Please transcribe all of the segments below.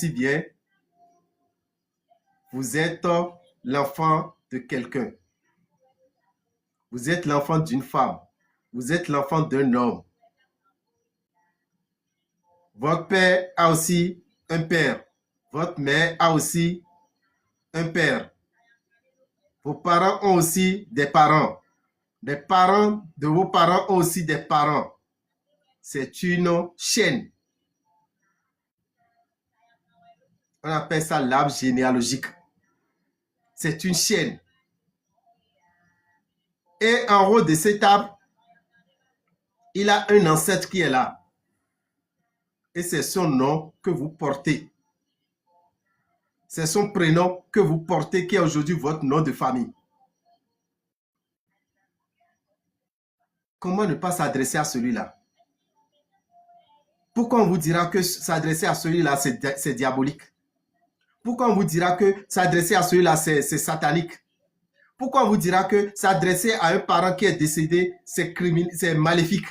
si bien, vous êtes l'enfant de quelqu'un. Vous êtes l'enfant d'une femme. Vous êtes l'enfant d'un homme. Votre père a aussi un père. Votre mère a aussi un père. Vos parents ont aussi des parents. Les parents de vos parents ont aussi des parents. C'est une chaîne. On appelle ça l'arbre généalogique. C'est une chaîne. Et en haut de cet arbre, il a un ancêtre qui est là. Et c'est son nom que vous portez. C'est son prénom que vous portez qui est aujourd'hui votre nom de famille. Comment ne pas s'adresser à celui-là? Pourquoi on vous dira que s'adresser à celui-là, c'est diabolique? Pourquoi on vous dira que s'adresser à celui-là, c'est satanique? Pourquoi on vous dira que s'adresser à un parent qui est décédé, c'est maléfique?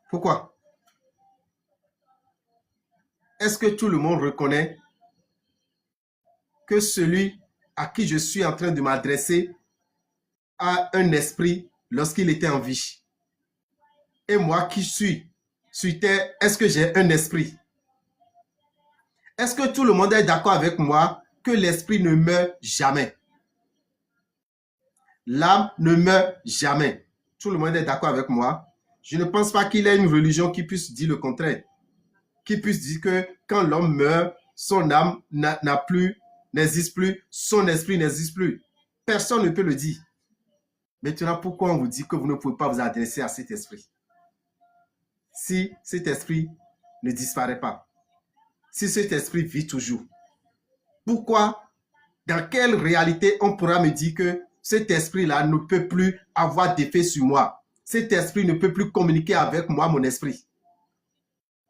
Pourquoi? Est-ce que tout le monde reconnaît que celui à qui je suis en train de m'adresser a un esprit lorsqu'il était en vie? Et moi qui suis sur terre, est-ce que j'ai un esprit? Est-ce que tout le monde est d'accord avec moi que l'esprit ne meurt jamais? L'âme ne meurt jamais. Tout le monde est d'accord avec moi? Je ne pense pas qu'il y ait une religion qui puisse dire le contraire. Qui puisse dire que quand l'homme meurt, son âme n'existe plus, son esprit n'existe plus. Personne ne peut le dire. Maintenant, pourquoi on vous dit que vous ne pouvez pas vous adresser à cet esprit? Si cet esprit ne disparaît pas, si cet esprit vit toujours, pourquoi, dans quelle réalité on pourra me dire que cet esprit-là ne peut plus avoir d'effet sur moi? Cet esprit ne peut plus communiquer avec moi, mon esprit.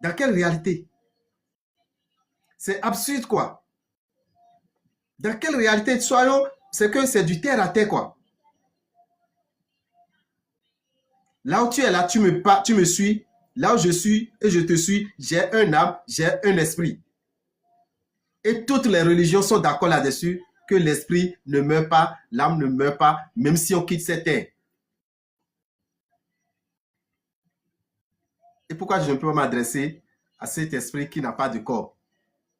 Dans quelle réalité? C'est absurde, quoi. Dans quelle réalité? Soyons, c'est que c'est du terre à terre, quoi. Là où tu es là, tu me suis. Là où je suis et je te suis, j'ai un âme, j'ai un esprit. Et toutes les religions sont d'accord là-dessus que l'esprit ne meurt pas, l'âme ne meurt pas, même si on quitte cette terre. Et pourquoi je ne peux pas m'adresser à cet esprit qui n'a pas de corps?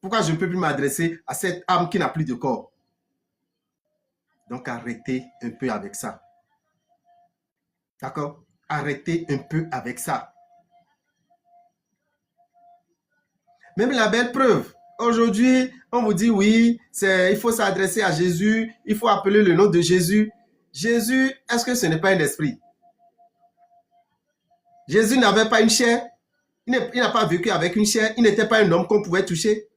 Pourquoi je ne peux plus m'adresser à cette âme qui n'a plus de corps? Donc arrêtez un peu avec ça. D'accord? Arrêtez un peu avec ça. Même la belle preuve. Aujourd'hui, on vous dit oui, il faut s'adresser à Jésus, il faut appeler le nom de Jésus. Jésus, est-ce que ce n'est pas un esprit? Jésus n'avait pas une chair. Il n'a pas vécu avec une chair. Il n'était pas un homme qu'on pouvait toucher.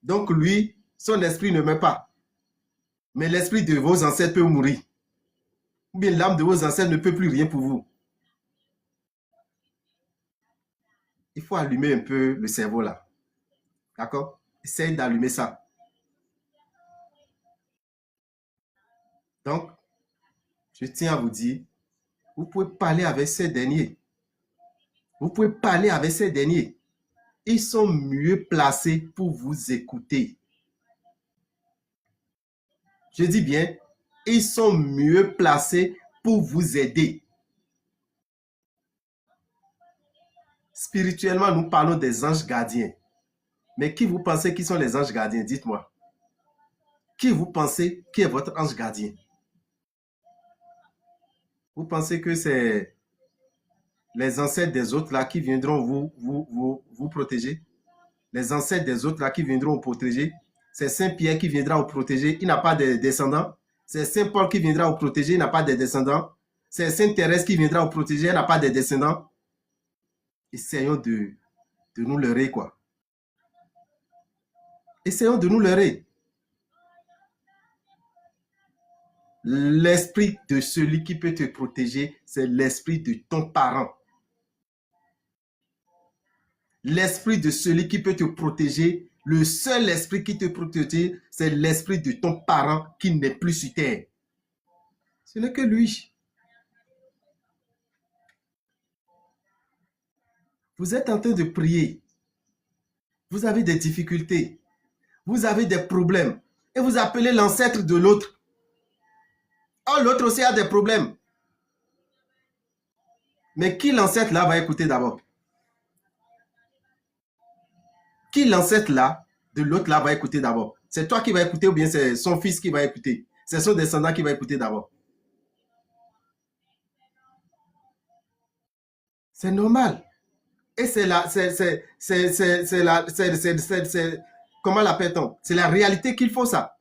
Donc lui, son esprit ne meurt pas. Mais l'esprit de vos ancêtres peut mourir. Ou bien l'âme de vos ancêtres ne peut plus rien pour vous. Il faut allumer un peu le cerveau là. D'accord? Essayez d'allumer ça. Donc, je tiens à vous dire, vous pouvez parler avec ces derniers. Vous pouvez parler avec ces derniers. Ils sont mieux placés pour vous écouter. Je dis bien, ils sont mieux placés pour vous aider. Spirituellement, nous parlons des anges gardiens. Mais qui vous pensez qui sont les anges gardiens? Dites-moi. Qui vous pensez qui est votre ange gardien? Vous pensez que c'est les ancêtres des autres là qui viendront vous protéger? Les ancêtres des autres là qui viendront vous protéger? C'est Saint-Pierre qui viendra vous protéger, il n'a pas de descendants. C'est Saint-Paul qui viendra vous protéger, il n'a pas de descendants. C'est Sainte-Thérèse qui viendra vous protéger, elle n'a pas de descendants. Essayons de nous leurrer, quoi. Essayons de nous leurrer. L'esprit de celui qui peut te protéger, c'est l'esprit de ton parent. L'esprit de celui qui peut te protéger, le seul esprit qui te protège, c'est l'esprit de ton parent qui n'est plus sur terre. Ce n'est que lui. Vous êtes en train de prier. Vous avez des difficultés. Vous avez des problèmes. Et vous appelez l'ancêtre de l'autre. Oh, l'autre aussi a des problèmes. Mais qui l'ancêtre là va écouter d'abord? Qui l'ancêtre là de l'autre là va écouter d'abord? C'est toi qui va écouter ou bien c'est son fils qui va écouter? C'est son descendant qui va écouter d'abord. C'est normal. Et c'est la, comment l'appelle-t-on? C'est la réalité qu'il faut ça.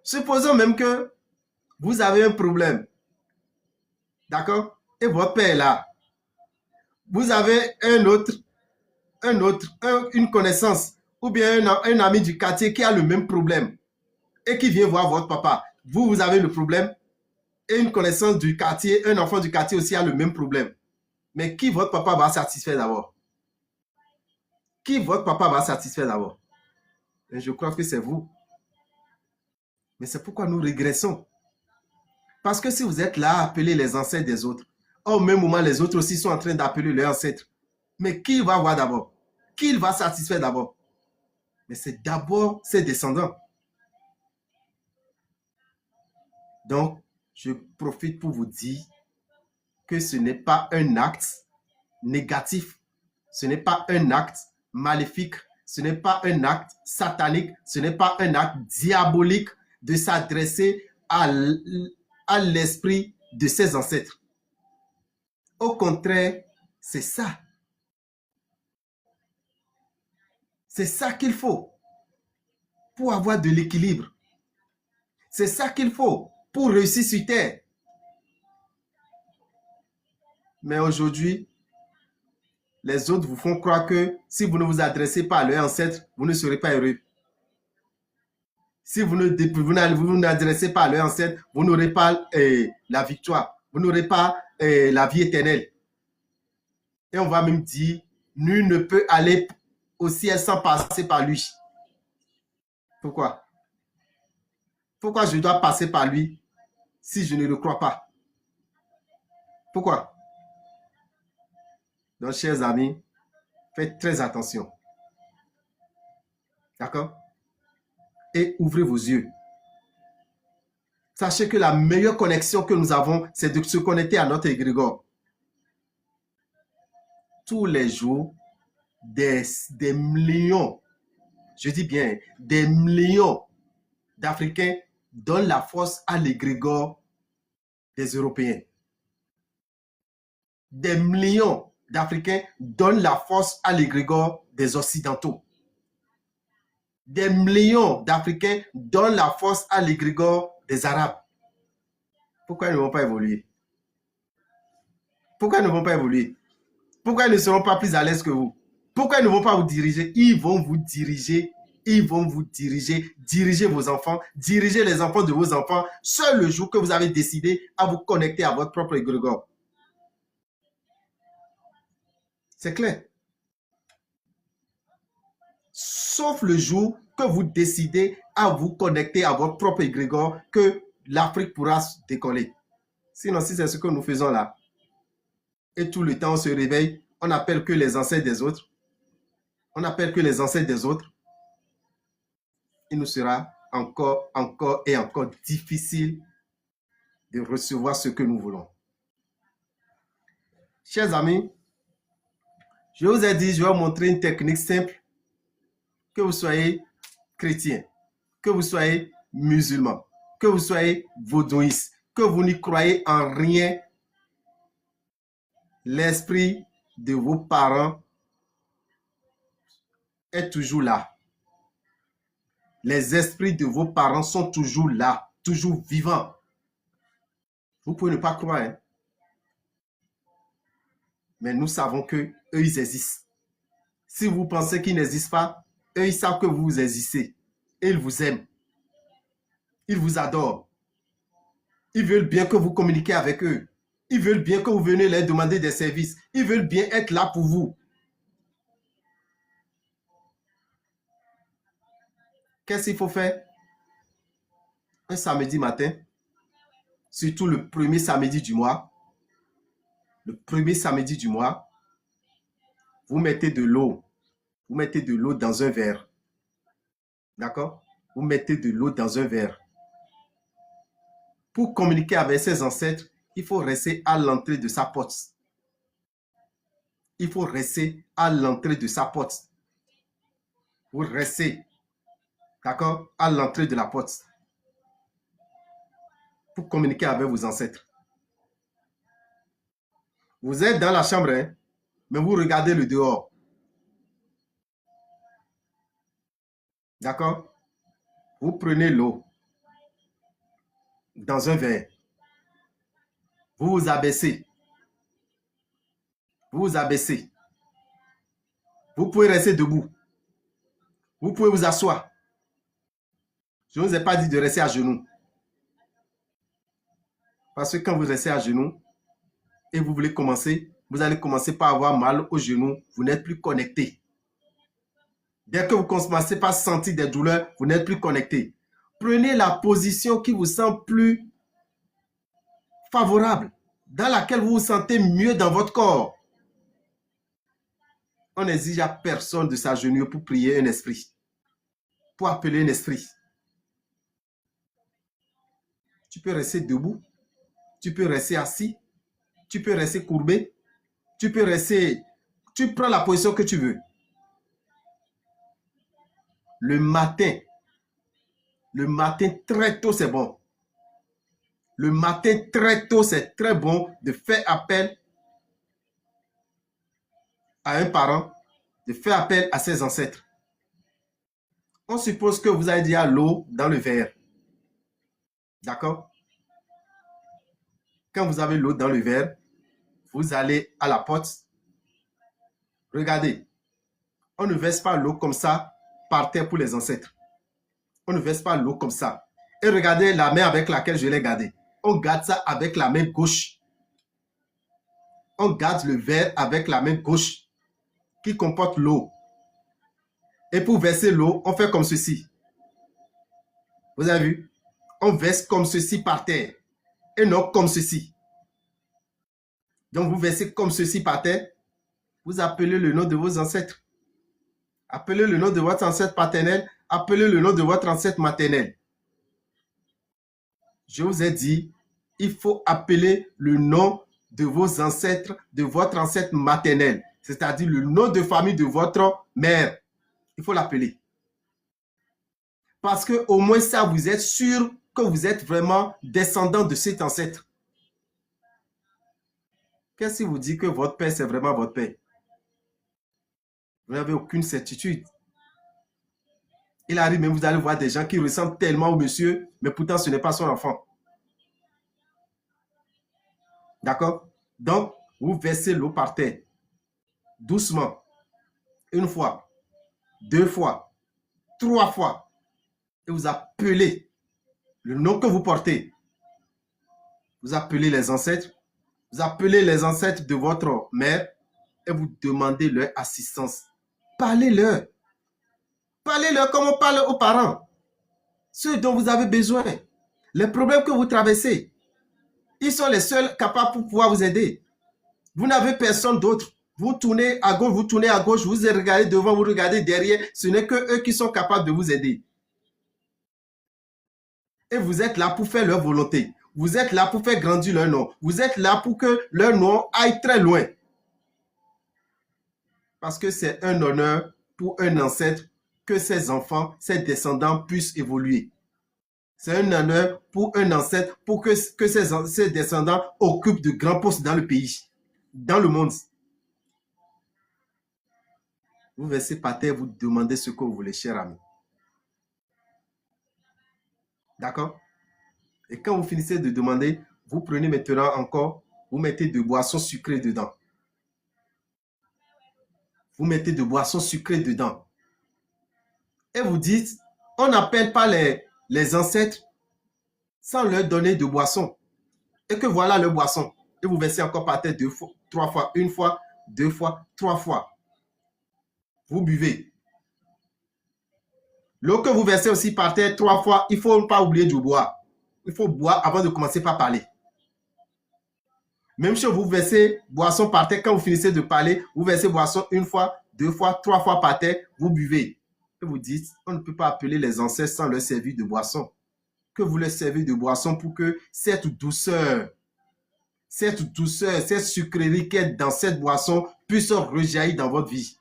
Supposons même que vous avez un problème, d'accord? Et votre père est là. Vous avez une connaissance ou bien un ami du quartier qui a le même problème et qui vient voir votre papa. Vous avez le problème et une connaissance du quartier, un enfant du quartier aussi a le même problème. Mais qui votre papa va satisfaire d'abord? Qui votre papa va satisfaire d'abord? Et je crois que c'est vous. Mais c'est pourquoi nous régressons. Parce que si vous êtes là à appeler les ancêtres des autres, au même moment, les autres aussi sont en train d'appeler leurs ancêtres. Mais qui va voir d'abord? Qui va satisfaire d'abord? Mais c'est d'abord ses descendants. Donc, je profite pour vous dire que ce n'est pas un acte négatif, ce n'est pas un acte maléfique, ce n'est pas un acte satanique, ce n'est pas un acte diabolique de s'adresser à l'esprit de ses ancêtres. Au contraire, c'est ça. C'est ça qu'il faut pour avoir de l'équilibre. C'est ça qu'il faut pour réussir sur Terre. Mais aujourd'hui, les autres vous font croire que si vous ne vous adressez pas à leurs ancêtres, vous ne serez pas heureux. Si vous n'adressez pas à leurs ancêtres, vous n'aurez pas la victoire. Vous n'aurez pas la vie éternelle. Et on va même dire, nul ne peut aller au ciel sans passer par lui. Pourquoi? Pourquoi je dois passer par lui si je ne le crois pas? Pourquoi? Donc, chers amis, faites très attention. D'accord? Et ouvrez vos yeux. Sachez que la meilleure connexion que nous avons, c'est de se connecter à notre égrégore. Tous les jours, des millions, je dis bien, des millions d'Africains donnent la force à l'égrégore des Européens. Des millions d'Africains donnent la force à l'égrégore des Occidentaux. Des millions d'Africains donnent la force à l'égrégore des Arabes. Pourquoi ils ne vont pas évoluer? Pourquoi ils ne vont pas évoluer? Pourquoi ils ne seront pas plus à l'aise que vous? Pourquoi ils ne vont pas vous diriger? Ils vont vous diriger. Ils vont vous diriger. Diriger vos enfants. Diriger les enfants de vos enfants. Seul le jour que vous avez décidé à vous connecter à votre propre égrégore. C'est clair. Sauf le jour que vous décidez à vous connecter à votre propre égrégore que l'Afrique pourra décoller. Sinon, si c'est ce que nous faisons là, et tout le temps on se réveille, on n'appelle que les ancêtres des autres, on n'appelle que les ancêtres des autres, il nous sera encore difficile de recevoir ce que nous voulons. Chers amis, je vous ai dit, je vais vous montrer une technique simple, que vous soyez chrétien, que vous soyez musulman, que vous soyez vaudouiste, que vous n'y croyez en rien, l'esprit de vos parents est toujours là. Les esprits de vos parents sont toujours là, toujours vivants. Vous pouvez ne pas croire, hein? Mais nous savons qu'eux, ils existent. Si vous pensez qu'ils n'existent pas, eux, ils savent que vous existez. Et ils vous aiment. Ils vous adorent. Ils veulent bien que vous communiquiez avec eux. Ils veulent bien que vous veniez leur demander des services. Ils veulent bien être là pour vous. Qu'est-ce qu'il faut faire? Un samedi matin, surtout le premier samedi du mois, vous mettez de l'eau. Vous mettez de l'eau dans un verre. D'accord? Vous mettez de l'eau dans un verre. Pour communiquer avec ses ancêtres, il faut rester à l'entrée de sa porte. Il faut rester à l'entrée de sa porte. Vous restez, d'accord, à l'entrée de la porte pour communiquer avec vos ancêtres. Vous êtes dans la chambre, hein, mais vous regardez le dehors. D'accord? Vous prenez l'eau dans un verre. Vous vous abaissez. Vous vous abaissez. Vous pouvez rester debout. Vous pouvez vous asseoir. Je ne vous ai pas dit de rester à genoux. Parce que quand vous restez à genoux et vous voulez commencer, vous allez commencer par avoir mal aux genoux. Vous n'êtes plus connecté. Dès que vous commencez par sentir des douleurs, vous n'êtes plus connecté. Prenez la position qui vous semble plus favorable, dans laquelle vous vous sentez mieux dans votre corps. On n'exige à personne de s'agenouiller pour prier un esprit, pour appeler un esprit. Tu peux rester debout, tu peux rester assis, tu peux rester courbé, tu peux rester... Tu prends la position que tu veux. Le matin très tôt, c'est bon. Le matin très tôt, c'est très bon de faire appel à un parent, de faire appel à ses ancêtres. On suppose que vous avez déjà l'eau dans le verre. D'accord? Quand vous avez l'eau dans le verre, vous allez à la porte. Regardez, on ne verse pas l'eau comme ça par terre pour les ancêtres. On ne verse pas l'eau comme ça. Et regardez la main avec laquelle je l'ai gardée. On garde ça avec la main gauche. On garde le verre avec la main gauche qui comporte l'eau. Et pour verser l'eau, on fait comme ceci. Vous avez vu? On verse comme ceci par terre et non comme ceci. Donc, vous versez comme ceci par terre. Vous appelez le nom de vos ancêtres. Appelez le nom de votre ancêtre paternel. Appelez le nom de votre ancêtre maternel. Je vous ai dit, il faut appeler le nom de vos ancêtres, de votre ancêtre maternel. C'est-à-dire le nom de famille de votre mère. Il faut l'appeler. Parce que au moins ça, vous êtes sûr que vous êtes vraiment descendant de cet ancêtre. Qu'est-ce qui vous dit que votre père, c'est vraiment votre père? Vous n'avez aucune certitude. Il arrive même, vous allez voir des gens qui ressemblent tellement au monsieur, mais pourtant ce n'est pas son enfant. D'accord? Donc, vous versez l'eau par terre. Doucement. Une fois, 2 fois, 3 fois. Et vous appelez le nom que vous portez. Vous appelez les ancêtres. Vous appelez les ancêtres de votre mère et vous demandez leur assistance. Parlez-leur. Parlez-leur comme on parle aux parents. Ceux dont vous avez besoin. Les problèmes que vous traversez. Ils sont les seuls capables pour pouvoir vous aider. Vous n'avez personne d'autre. Vous tournez à gauche, vous tournez à gauche, vous regardez devant, vous regardez derrière. Ce n'est que eux qui sont capables de vous aider. Et vous êtes là pour faire leur volonté. Vous êtes là pour faire grandir leur nom. Vous êtes là pour que leur nom aille très loin. Parce que c'est un honneur pour un ancêtre que ses enfants, ses descendants puissent évoluer. C'est un honneur pour un ancêtre pour que ses descendants occupent de grands postes dans le pays, dans le monde. Vous versez par terre, vous demandez ce que vous voulez, cher ami. D'accord? Et quand vous finissez de demander, vous prenez maintenant encore, vous mettez de boissons sucrées dedans. Vous mettez de boissons sucrées dedans. Et vous dites, on n'appelle pas les ancêtres sans leur donner de boissons. Et que voilà le boisson. Et vous versez encore par terre 2 fois, 3 fois, 1 fois, 2 fois, 3 fois. Vous buvez. L'eau que vous versez aussi par terre 3 fois, il ne faut pas oublier de boire. Il faut boire avant de commencer par parler. Même chose, vous versez boisson par terre. Quand vous finissez de parler, vous versez boisson une fois, 2 fois, 3 fois par terre, vous buvez. Et vous dites, on ne peut pas appeler les ancêtres sans leur servir de boisson. Que vous leur servez de boisson pour que cette douceur, cette sucrerie qui est dans cette boisson puisse rejaillir dans votre vie.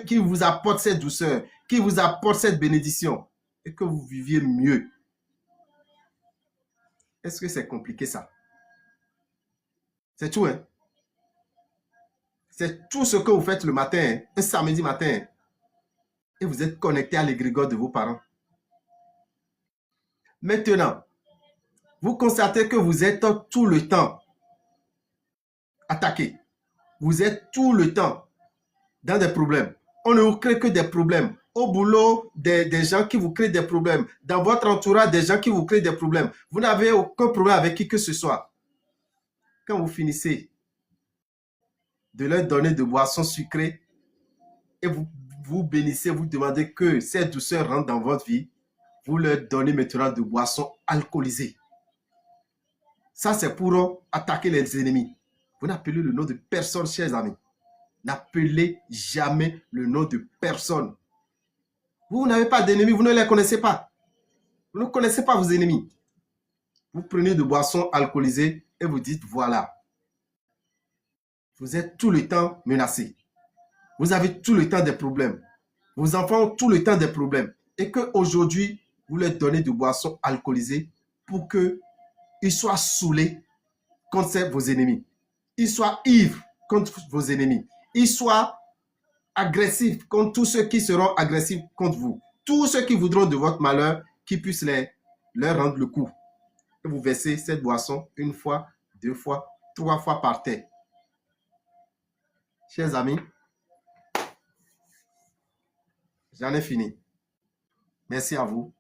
Qu'il vous apporte cette douceur, qu'il vous apporte cette bénédiction et que vous viviez mieux. Est-ce que c'est compliqué ça? C'est tout, hein? C'est tout ce que vous faites le matin, hein? Un samedi matin, hein? Et vous êtes connecté à l'égrégore de vos parents. Maintenant, vous constatez que vous êtes tout le temps attaqué. Vous êtes tout le temps dans des problèmes. On ne vous crée que des problèmes. Au boulot, des gens qui vous créent des problèmes. Dans votre entourage, des gens qui vous créent des problèmes. Vous n'avez aucun problème avec qui que ce soit. Quand vous finissez de leur donner de boissons sucrées et vous bénissez, vous demandez que cette douceur rentre dans votre vie, vous leur donnez maintenant de boissons alcoolisées. Ça, c'est pour attaquer les ennemis. Vous n'appelez le nom de personne, chers amis. N'appelez jamais le nom de personne. Vous n'avez pas d'ennemis, vous ne les connaissez pas. Vous ne connaissez pas vos ennemis. Vous prenez de boissons alcoolisées et vous dites, voilà, vous êtes tout le temps menacé. Vous avez tout le temps des problèmes. Vos enfants ont tout le temps des problèmes. Et qu'aujourd'hui, vous leur donnez de boissons alcoolisées pour qu'ils soient saoulés contre vos ennemis. Ils soient ivres contre vos ennemis. Ils soient agressifs contre tous ceux qui seront agressifs contre vous. Tous ceux qui voudront de votre malheur, qui puissent leur rendre le coup. Et vous versez cette boisson une fois, 2 fois, 3 fois par terre. Chers amis, j'en ai fini. Merci à vous.